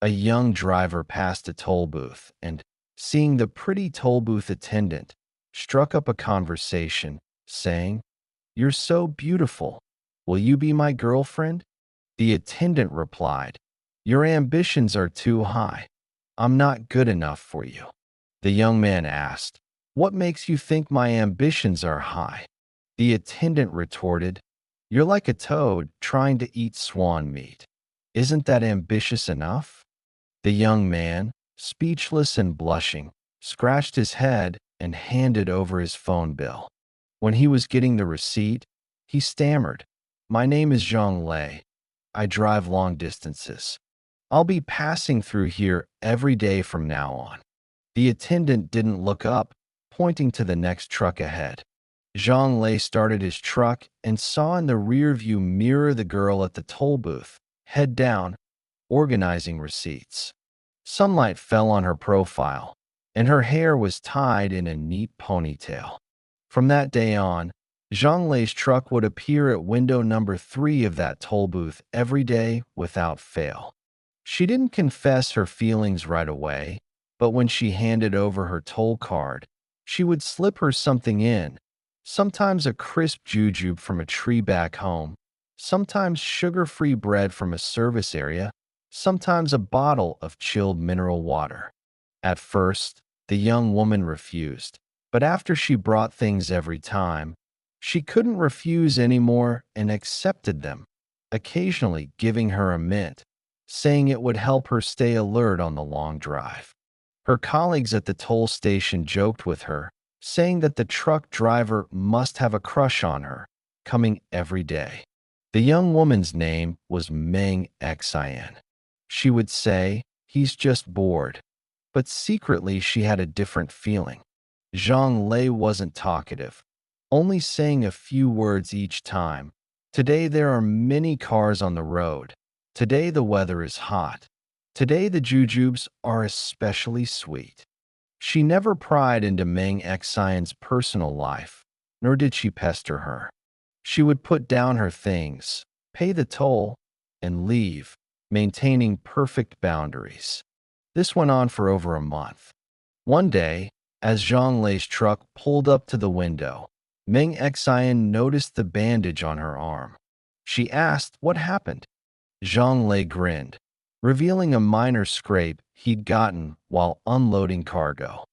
A young driver passed a toll booth and, seeing the pretty toll booth attendant, struck up a conversation, saying, "You're so beautiful. Will you be my girlfriend?" The attendant replied, "Your ambitions are too high. I'm not good enough for you." The young man asked, "What makes you think my ambitions are high?" The attendant retorted, "You're like a toad trying to eat swan meat. Isn't that ambitious enough?" The young man, speechless and blushing, scratched his head and handed over his phone bill. When he was getting the receipt, he stammered, "My name is Zhang Lei. I drive long distances. I'll be passing through here every day from now on." The attendant didn't look up, pointing to the next truck ahead. Zhang Lei started his truck and saw in the rearview mirror the girl at the toll booth, head down, organizing receipts. Sunlight fell on her profile, and her hair was tied in a neat ponytail. From that day on, Zhang Lei's truck would appear at window number 3 of that toll booth every day without fail. She didn't confess her feelings right away, but when she handed over her toll card, she would slip her something in, sometimes a crisp jujube from a tree back home, sometimes sugar-free bread from a service area, sometimes a bottle of chilled mineral water. At first, the young woman refused, but after she brought things every time, she couldn't refuse anymore and accepted them, occasionally giving her a mint, saying it would help her stay alert on the long drive. Her colleagues at the toll station joked with her, saying that the truck driver must have a crush on her, coming every day. The young woman's name was Meng Xian. She would say, "He's just bored." But secretly she had a different feeling. Zhang Lei wasn't talkative, only saying a few words each time. "Today there are many cars on the road. Today the weather is hot. Today the jujubes are especially sweet." She never pried into Meng Xian's personal life, nor did she pester her. She would put down her things, pay the toll, and leave, maintaining perfect boundaries. This went on for over a month. One day, as Zhang Lei's truck pulled up to the window, Meng Xian noticed the bandage on her arm. She asked what happened. Zhang Lei grinned, revealing a minor scrape he'd gotten while unloading cargo.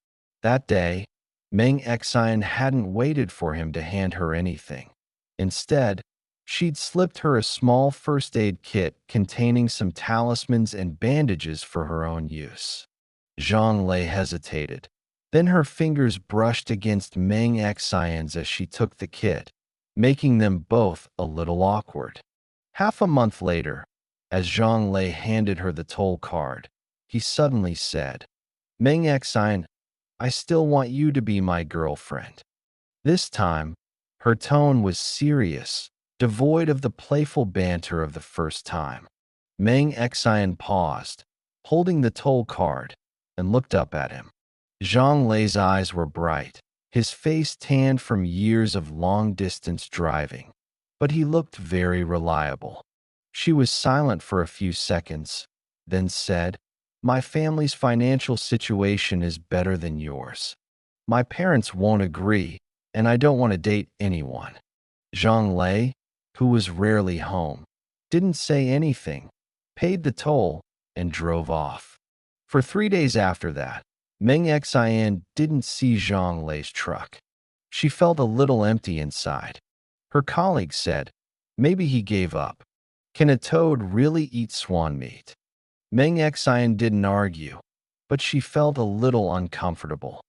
That day, Meng Xian hadn't waited for him to hand her anything. Instead, she'd slipped her a small first aid kit containing some talismans and bandages for her own use. Zhang Lei hesitated. Then her fingers brushed against Meng Xian's as she took the kit, making them both a little awkward. Half a month later, as Zhang Lei handed her the toll card, he suddenly said, "Meng Xian, I still want you to be my girlfriend." This time, her tone was serious, devoid of the playful banter of the first time. Meng Xian paused, holding the toll card, and looked up at him. Zhang Lei's eyes were bright, his face tanned from years of long-distance driving, but he looked very reliable. She was silent for a few seconds, then said, "My family's financial situation is better than yours. My parents won't agree, and I don't want to date anyone." Zhang Lei, who was rarely home, didn't say anything, paid the toll, and drove off. For 3 days after that, Meng Xian didn't see Zhang Lei's truck. She felt a little empty inside. Her colleagues said, "Maybe he gave up. Can a toad really eat swan meat?" Meng Xian didn't argue, but she felt a little uncomfortable.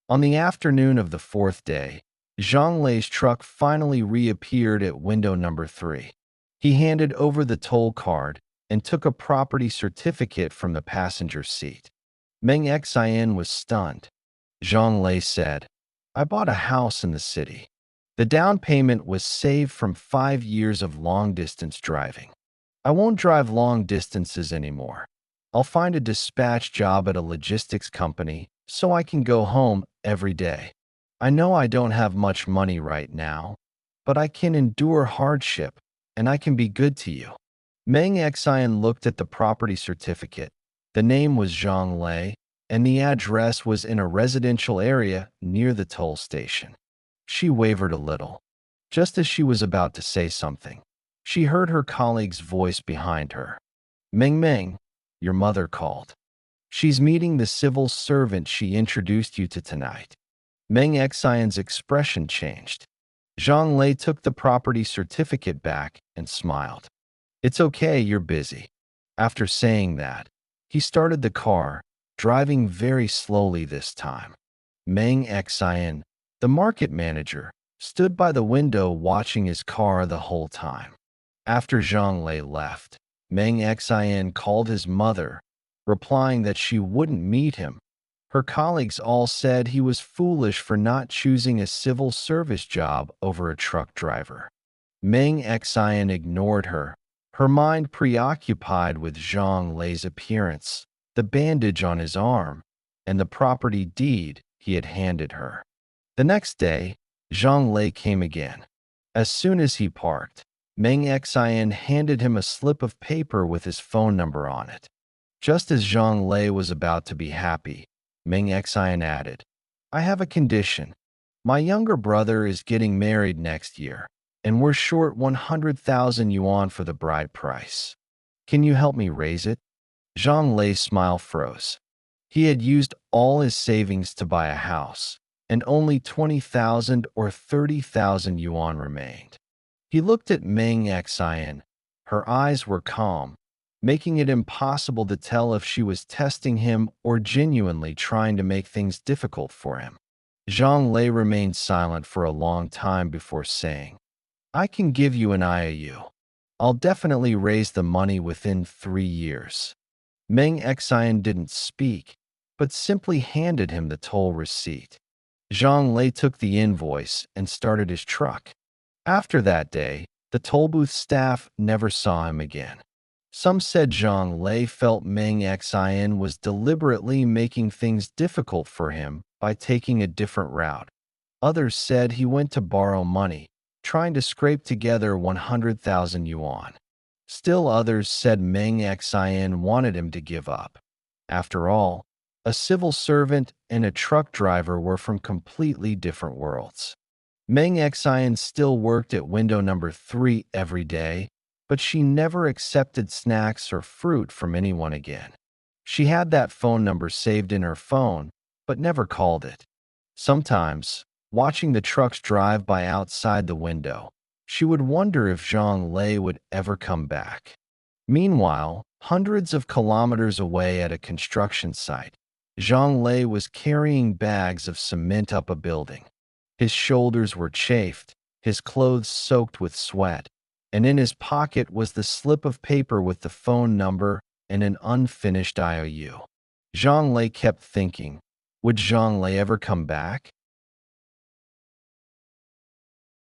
On the afternoon of the 4th day, Zhang Lei's truck finally reappeared at window number 3. He handed over the toll card and took a property certificate from the passenger seat. Meng Xian was stunned. Zhang Lei said, "I bought a house in the city. The down payment was saved from 5 years of long-distance driving. I won't drive long distances anymore. I'll find a dispatch job at a logistics company so I can go home every day. I know I don't have much money right now, but I can endure hardship, and I can be good to you." Meng Xian looked at the property certificate, The name was Zhang Lei, and the address was in a residential area near the toll station. She wavered a little. Just as she was about to say something, she heard her colleague's voice behind her. Meng Meng, your mother called. She's meeting the civil servant she introduced you to tonight. Meng Xian's expression changed. Zhang Lei took the property certificate back and smiled. It's okay, you're busy. After saying that, he started the car, driving very slowly this time. Meng Xian, the market manager, stood by the window watching his car the whole time. After Zhang Lei left, Meng Xian called his mother, replying that she wouldn't meet him. Her colleagues all said he was foolish for not choosing a civil service job over a truck driver. Meng Xian ignored her mind preoccupied with Zhang Lei's appearance, the bandage on his arm, and the property deed he had handed her. The next day, Zhang Lei came again. As soon as he parked, Meng Xian handed him a slip of paper with his phone number on it. Just as Zhang Lei was about to be happy, Meng Xian added, I have a condition. My younger brother is getting married next year, and we're short 100,000 yuan for the bride price. Can you help me raise it? Zhang Lei's smile froze. He had used all his savings to buy a house, and only 20,000 or 30,000 yuan remained. He looked at Meng Xian. Her eyes were calm, making it impossible to tell if she was testing him or genuinely trying to make things difficult for him. Zhang Lei remained silent for a long time before saying, I can give you an IOU. I'll definitely raise the money within 3 years. Meng Xian didn't speak, but simply handed him the toll receipt. Zhang Lei took the invoice and started his truck. After that day, the toll booth staff never saw him again. Some said Zhang Lei felt Meng Xian was deliberately making things difficult for him by taking a different route. Others said he went to borrow money, trying to scrape together 100,000 yuan. Still others said Meng Xian wanted him to give up. After all, a civil servant and a truck driver were from completely different worlds. Meng Xian still worked at window number 3 every day, but she never accepted snacks or fruit from anyone again. She had that phone number saved in her phone, but never called it. Sometimes, watching the trucks drive by outside the window, she would wonder if Zhang Lei would ever come back. Meanwhile, hundreds of kilometers away at a construction site, Zhang Lei was carrying bags of cement up a building. His shoulders were chafed, his clothes soaked with sweat, and in his pocket was the slip of paper with the phone number and an unfinished IOU. Zhang Lei kept thinking, would Zhang Lei ever come back?